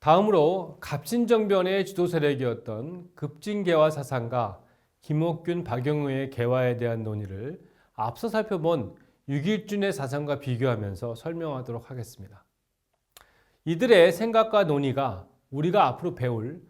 다음으로 갑신정변의 주도 세력이었던 급진개화 사상가 김옥균, 박영우의 개화에 대한 논의를 앞서 살펴본 유길준의 사상과 비교하면서 설명하도록 하겠습니다. 이들의 생각과 논의가 우리가 앞으로 배울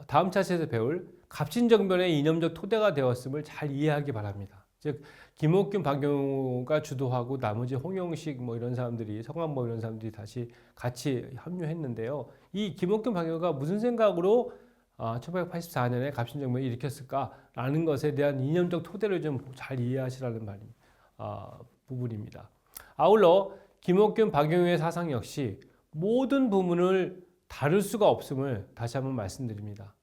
다음 차트에서 배울 갑신정변의 이념적 토대가 되었음을 잘 이해하기 바랍니다. 즉 김옥균, 박영우가 주도하고 나머지 홍영식 이런 사람들이 서광범 이런 사람들이 다시 같이 합류했는데요. 이 김옥균, 박영우가 무슨 생각으로 1884년에 갑신정변을 일으켰을까라는 것에 대한 이념적 토대를 좀 잘 이해하시라는 부분입니다. 아울러 김옥균, 박영우의 사상 역시 모든 부분을 다룰 수가 없음을 다시 한번 말씀드립니다.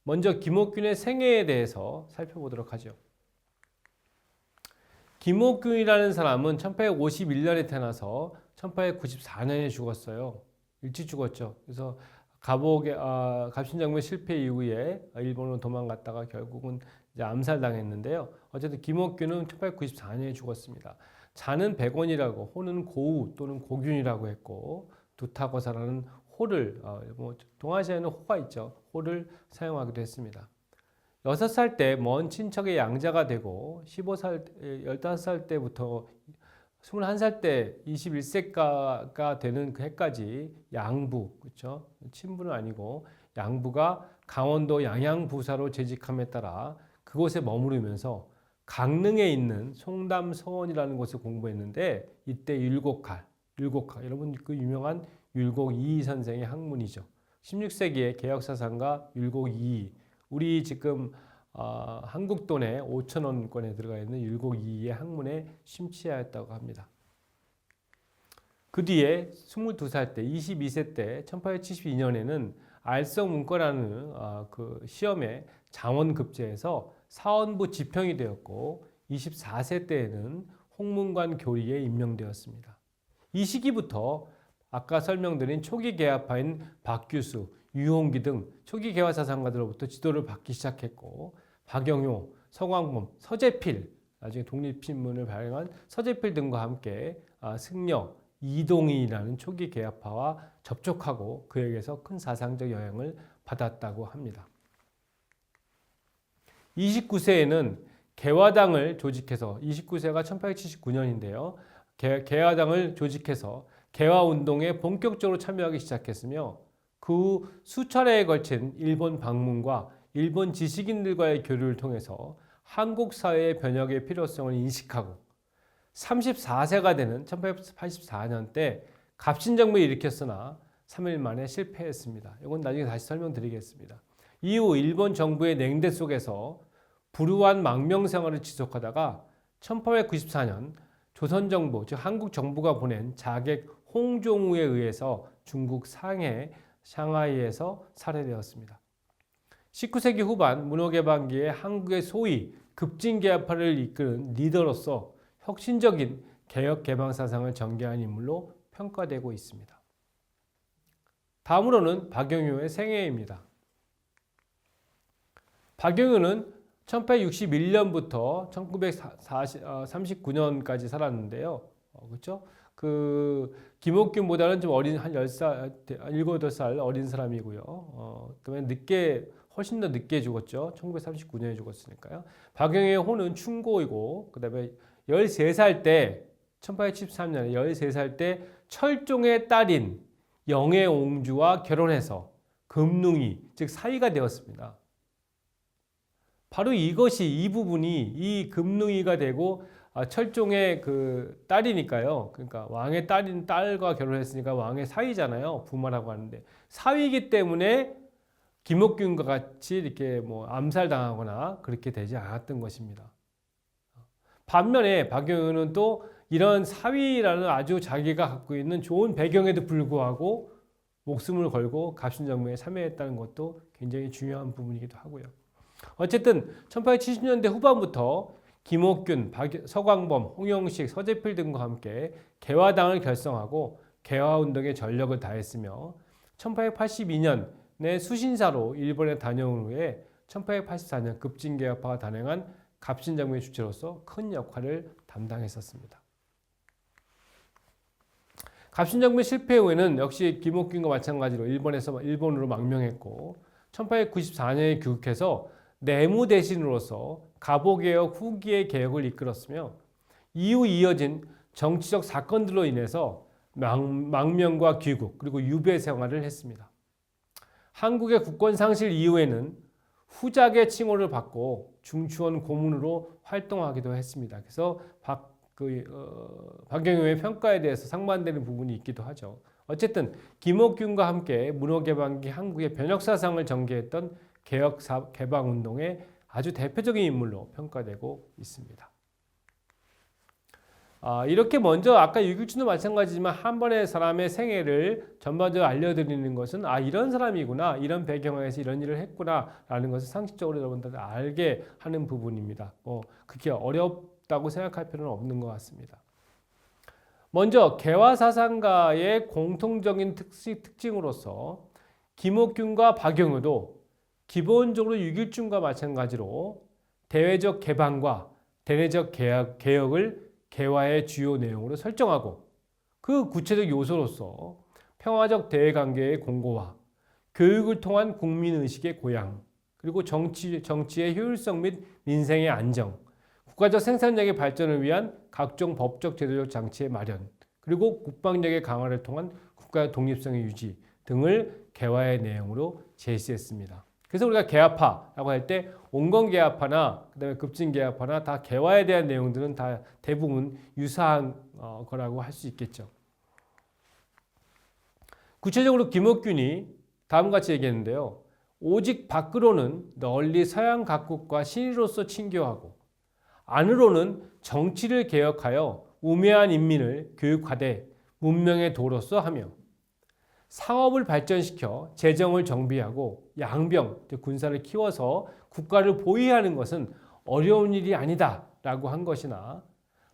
먼저 김옥균의 생애에 대해서 살펴보도록 하죠. 김옥균이라는 사람은 1851년에 태어나서 1894년에 죽었어요. 일찍 죽었죠. 그래서 갑신정변 실패 이후에 일본으로 도망갔다가 결국은 이제 암살당했는데요. 어쨌든 김옥균은 1894년에 죽었습니다. 자는 백원이라고, 호는 고우 또는 고균이라고 했고, 두타거사라는 호를 동아시아에는 호가 있죠. 호를 사용하기도 했습니다. 6살 때 먼 친척의 양자가 되고 15살 때부터 21살 때 21세가 되는 그 해까지 양부, 그렇죠? 친부는 아니고 양부가 강원도 양양부사로 재직함에 따라 그곳에 머무르면서 강릉에 있는 송담서원이라는 곳을 공부했는데 이때 율곡할, 여러분 그 유명한 율곡 이이 선생의 학문이죠. 16세기의 개혁사상가 율곡 이이, 우리 지금 한국 돈에 5,000원권에 들어가 있는 율곡 이이의 학문에 심취하였다고 합니다. 그 뒤에 22살 때, 22세 때 1872년에는 알성문과라는 그 시험에 장원급제해서 사원부 지평이 되었고 24세 때에는 홍문관 교리에 임명되었습니다. 이 시기부터 아까 설명드린 초기 개화파인 박규수, 유홍기 등 초기 개화 사상가들로부터 지도를 받기 시작했고 박영효, 서광범, 서재필, 나중에 독립신문을 발행한 서재필 등과 함께 승려, 이동희라는 초기 개화파와 접촉하고 그에게서 큰 사상적 영향을 받았다고 합니다. 29세에는 개화당을 조직해서 29세가 1879년인데요. 개화당을 조직해서 개화운동에 본격적으로 참여하기 시작했으며 그 수차례에 걸친 일본 방문과 일본 지식인들과의 교류를 통해서 한국 사회의 변혁의 필요성을 인식하고 34세가 되는 1884년 때 갑신정변을 일으켰으나 3일 만에 실패했습니다. 이건 나중에 다시 설명드리겠습니다. 이후 일본 정부의 냉대 속에서 불우한 망명 생활을 지속하다가 1894년 조선정부, 즉 한국 정부가 보낸 자객 홍종우에 의해서 중국 샹하이에서 살해되었습니다. 19세기 후반 문호개방기에 한국의 소위 급진개화파를 이끄는 리더로서 혁신적인 개혁개방 사상을 전개한 인물로 평가되고 있습니다. 다음으로는 박영효의 생애입니다. 박영효는 1861년부터 1939년까지 살았는데요. 그렇죠? 그 김옥균보다는 좀 어린 한 10살, 7, 8살 어린 사람이고요. 그다음에 훨씬 더 늦게 죽었죠. 1939년에 죽었으니까요. 박영효의 호는 충고이고 그다음에 13살 때 1873년에 13살 때 철종의 딸인 영애옹주와 결혼해서 금능이 즉 사위가 되었습니다. 바로 이 부분이 이 금능이가 되고 철종의 그 딸이니까요. 그러니까 왕의 딸인 딸과 결혼했으니까 왕의 사위잖아요. 부마라고 하는데 사위이기 때문에 김옥균과 같이 이렇게 암살당하거나 그렇게 되지 않았던 것입니다. 반면에 박영효는 또 이런 사위라는 아주 자기가 갖고 있는 좋은 배경에도 불구하고 목숨을 걸고 갑신정변에 참여했다는 것도 굉장히 중요한 부분이기도 하고요. 어쨌든 1870년대 후반부터 김옥균, 서광범, 홍영식, 서재필 등과 함께 개화당을 결성하고 개화운동에 전력을 다했으며 1882년에 수신사로 일본에 다녀온 후에 1884년 급진개화파가 단행한 갑신정변의 주체로서 큰 역할을 담당했었습니다. 갑신정변 실패 후에는 역시 김옥균과 마찬가지로 일본으로 망명했고 1894년에 귀국해서 내무 대신으로서 갑오개혁 후기의 개혁을 이끌었으며 이후 이어진 정치적 사건들로 인해서 망명과 귀국 그리고 유배 생활을 했습니다. 한국의 국권 상실 이후에는 후작의 칭호를 받고 중추원 고문으로 활동하기도 했습니다. 그래서 박경영의 평가에 대해서 상반되는 부분이 있기도 하죠. 어쨌든 김옥균과 함께 문호개방기 한국의 변혁사상을 전개했던 개방운동의 아주 대표적인 인물로 평가되고 있습니다. 이렇게 먼저 아까 유길준도 마찬가지지만 한 번의 사람의 생애를 전반적으로 알려드리는 것은 이런 사람이구나, 이런 배경에서 이런 일을 했구나 라는 것을 상식적으로 여러분들 알게 하는 부분입니다. 그렇게 어렵다고 생각할 필요는 없는 것 같습니다. 먼저 개화사상가의 공통적인 특징으로서 김옥균과 박영우도 기본적으로 유길준과 마찬가지로 대외적 개방과 대내적 개혁을 개화의 주요 내용으로 설정하고 그 구체적 요소로서 평화적 대외관계의 공고화, 교육을 통한 국민의식의 고양, 그리고 정치의 효율성 및 민생의 안정, 국가적 생산력의 발전을 위한 각종 법적 제도적 장치의 마련, 그리고 국방력의 강화를 통한 국가의 독립성의 유지 등을 개화의 내용으로 제시했습니다. 그래서 우리가 개화파라고 할 때 온건개화파나 그다음에 급진개화파나 다 개화에 대한 내용들은 다 대부분 유사한 거라고 할 수 있겠죠. 구체적으로 김옥균이 다음과 같이 얘기했는데요. 오직 밖으로는 널리 서양 각국과 신의로서 친교하고 안으로는 정치를 개혁하여 우매한 인민을 교육하되 문명의 도로서 하며 상업을 발전시켜 재정을 정비하고 양병, 군사를 키워서 국가를 보위하는 것은 어려운 일이 아니다 라고 한 것이나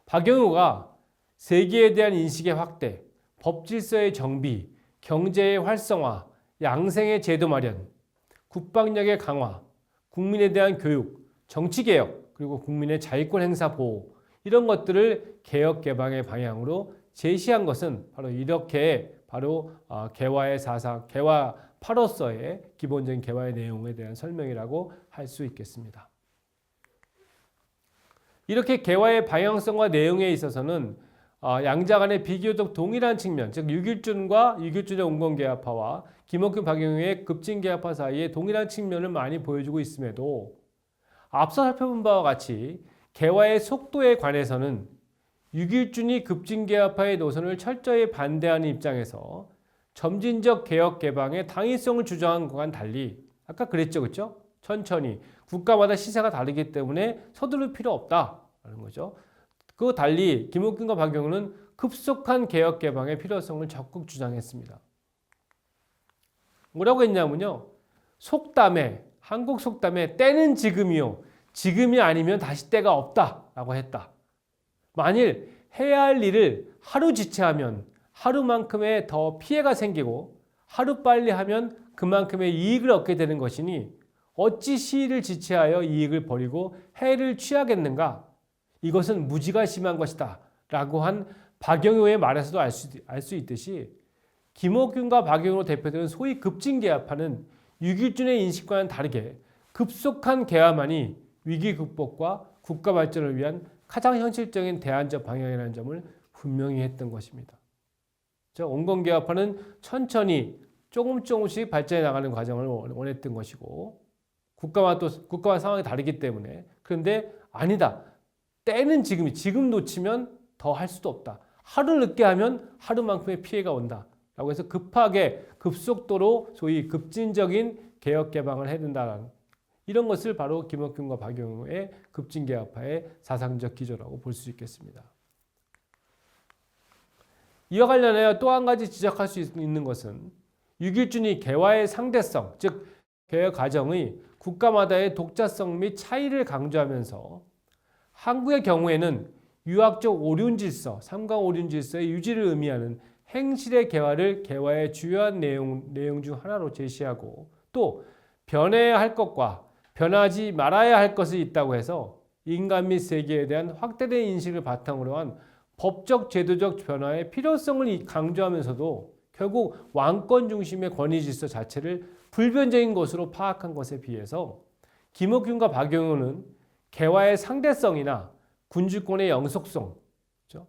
박영우가 세계에 대한 인식의 확대, 법질서의 정비, 경제의 활성화, 양생의 제도 마련, 국방력의 강화, 국민에 대한 교육, 정치개혁, 그리고 국민의 자유권 행사 보호 이런 것들을 개혁 개방의 방향으로 제시한 것은 바로 이렇게 개화의 사상, 개화 8호서의 기본적인 개화의 내용에 대한 설명이라고 할 수 있겠습니다. 이렇게 개화의 방향성과 내용에 있어서는 양자 간의 비교적 동일한 측면, 즉 유길준의 온건개화파와 김옥균, 박영우의 급진개화파 사이에 동일한 측면을 많이 보여주고 있음에도 앞서 살펴본 바와 같이 개화의 속도에 관해서는 유길준이 급진개화파의 노선을 철저히 반대하는 입장에서 점진적 개혁 개방의 당위성을 주장한 것과는 달리 아까 그랬죠, 그렇죠? 천천히 국가마다 시세가 다르기 때문에 서두를 필요 없다라는 거죠. 그 달리 김옥균과 박영우는 급속한 개혁 개방의 필요성을 적극 주장했습니다. 뭐라고 했냐면요, 한국 속담에 때는 지금이요, 지금이 아니면 다시 때가 없다라고 했다. 만일 해야 할 일을 하루 지체하면 하루만큼의 더 피해가 생기고 하루빨리 하면 그만큼의 이익을 얻게 되는 것이니 어찌 시일을 지체하여 이익을 버리고 해를 취하겠는가? 이것은 무지가 심한 것이다 라고 한 박영우의 말에서도 알 수 있듯이 김옥균과 박영우로 대표되는 소위 급진개화파는 유길준의 인식과는 다르게 급속한 개화만이 위기 극복과 국가 발전을 위한 가장 현실적인 대안적 방향이라는 점을 분명히 했던 것입니다. 온건개화파는 천천히 조금씩 발전해 나가는 과정을 원했던 것이고 국가와 상황이 다르기 때문에, 그런데 아니다. 때는 지금 놓치면 더 할 수도 없다. 하루 늦게 하면 하루만큼의 피해가 온다. 라고 해서 급속도로 소위 급진적인 개혁 개방을 해야 된다는 이런 것을 바로 김옥균과 박영우의 급진개혁파의 사상적 기조라고 볼 수 있겠습니다. 이와 관련하여 또 한 가지 지적할 수 있는 것은 유길준이 개화의 상대성, 즉 개혁 과정의 국가마다의 독자성 및 차이를 강조하면서 한국의 경우에는 유학적 오륜질서, 삼강 오륜질서의 유지를 의미하는 행실의 개화를 개화의 주요한 내용 중 하나로 제시하고, 또 변해야 할 것과 변하지 말아야 할 것이 있다고 해서 인간 및 세계에 대한 확대된 인식을 바탕으로 한 법적 제도적 변화의 필요성을 강조하면서도 결국 왕권 중심의 권위 질서 자체를 불변적인 것으로 파악한 것에 비해서 김옥균과 박영훈은 개화의 상대성이나 군주권의 영속성, 그렇죠?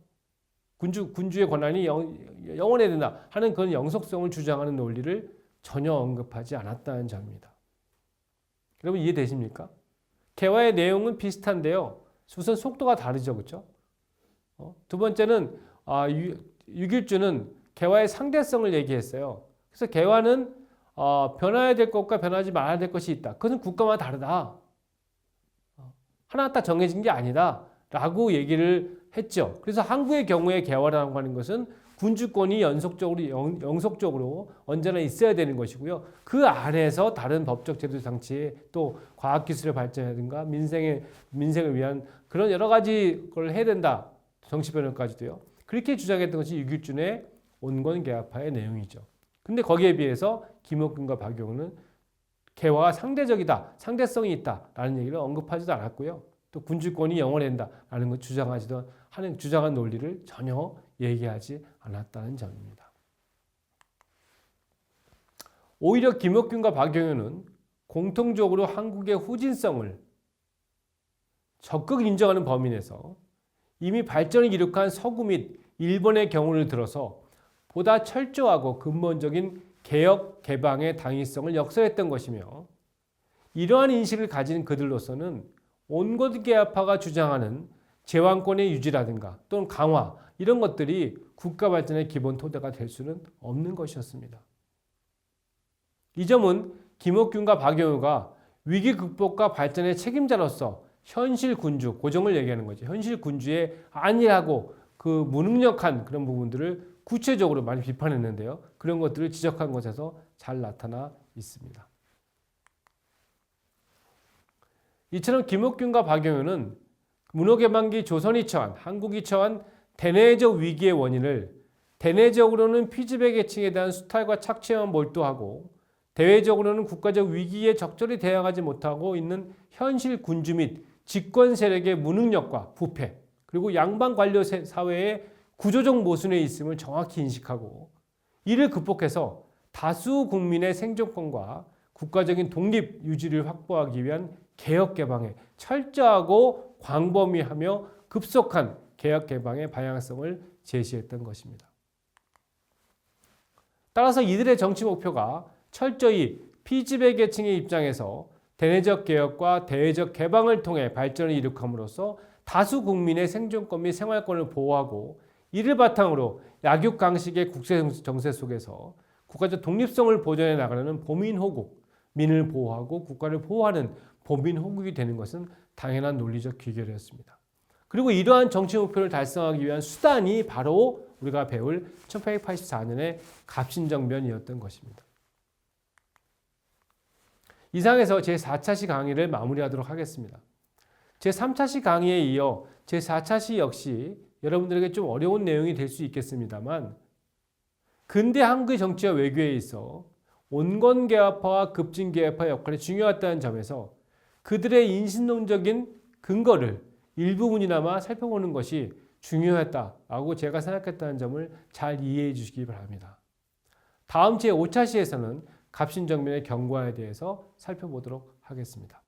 군주의 권한이 영원해야 된다 하는 그런 영속성을 주장하는 논리를 전혀 언급하지 않았다는 점입니다. 여러분 이해되십니까? 개화의 내용은 비슷한데요. 우선 속도가 다르죠, 그렇죠? 두 번째는 유길주는 개화의 상대성을 얘기했어요. 그래서 개화는 변화해야 될 것과 변하지 말아야 될 것이 있다. 그것은 국가마다 다르다. 하나 딱 정해진 게 아니다. 라고 얘기를 했죠. 그래서 한국의 경우에 개화라고 하는 것은 군주권이 영속적으로 언제나 있어야 되는 것이고요. 그 안에서 다른 법적 제도 장치에 또 과학기술의 발전이라든가 민생을 위한 그런 여러 가지 걸 해야 된다. 정치 변혁까지도요. 그렇게 주장했던 것이 유길준의 온건개화파의 내용이죠. 근데 거기에 비해서 김옥균과 박용훈은 개화가 상대적이다, 상대성이 있다라는 얘기를 언급하지도 않았고요. 또 군주권이 영원한다라는 걸 주장한 논리를 전혀 얘기하지 않았다는 점입니다. 오히려 김옥균과 박용훈은 공통적으로 한국의 후진성을 적극 인정하는 범위 내에서 이미 발전을 이룩한 서구 및 일본의 경우를 들어서 보다 철저하고 근본적인 개혁, 개방의 당위성을 역설했던 것이며 이러한 인식을 가진 그들로서는 온건개화파가 주장하는 제왕권의 유지라든가 또는 강화 이런 것들이 국가 발전의 기본 토대가 될 수는 없는 것이었습니다. 이 점은 김옥균과 박영우가 위기 극복과 발전의 책임자로서 현실 군주, 고정을 얘기하는 거죠. 현실 군주의 안일하고 그 무능력한 그런 부분들을 구체적으로 많이 비판했는데요. 그런 것들을 지적한 것에서 잘 나타나 있습니다. 이처럼 김옥균과 박영훈은 문호개방기 조선이 처한, 한국이 처한 대내적 위기의 원인을 대내적으로는 피지배 계층에 대한 수탈과 착취에만 몰두하고 대외적으로는 국가적 위기에 적절히 대응하지 못하고 있는 현실 군주 및 집권 세력의 무능력과 부패 그리고 양반 관료 사회의 구조적 모순에 있음을 정확히 인식하고 이를 극복해서 다수 국민의 생존권과 국가적인 독립 유지를 확보하기 위한 개혁 개방에 철저하고 광범위하며 급속한 개혁 개방의 방향성을 제시했던 것입니다. 따라서 이들의 정치 목표가 철저히 피지배 계층의 입장에서 대내적 개혁과 대외적 개방을 통해 발전을 이룩함으로써 다수 국민의 생존권 및 생활권을 보호하고 이를 바탕으로 약육강식의 국제 정세 속에서 국가적 독립성을 보존해 나가는 보민호국, 민을 보호하고 국가를 보호하는 보민호국이 되는 것은 당연한 논리적 귀결이었습니다. 그리고 이러한 정치 목표를 달성하기 위한 수단이 바로 우리가 배울 1884년의 갑신정변이었던 것입니다. 이상에서 제4차시 강의를 마무리하도록 하겠습니다. 제3차시 강의에 이어 제4차시 역시 여러분들에게 좀 어려운 내용이 될 수 있겠습니다만 근대 한국의 정치와 외교에 있어 온건개화파와 급진개화파의 역할이 중요했다는 점에서 그들의 인신론적인 근거를 일부분이나마 살펴보는 것이 중요했다라고 제가 생각했다는 점을 잘 이해해 주시기 바랍니다. 다음 제5차시에서는 갑신정변의 경과에 대해서 살펴보도록 하겠습니다.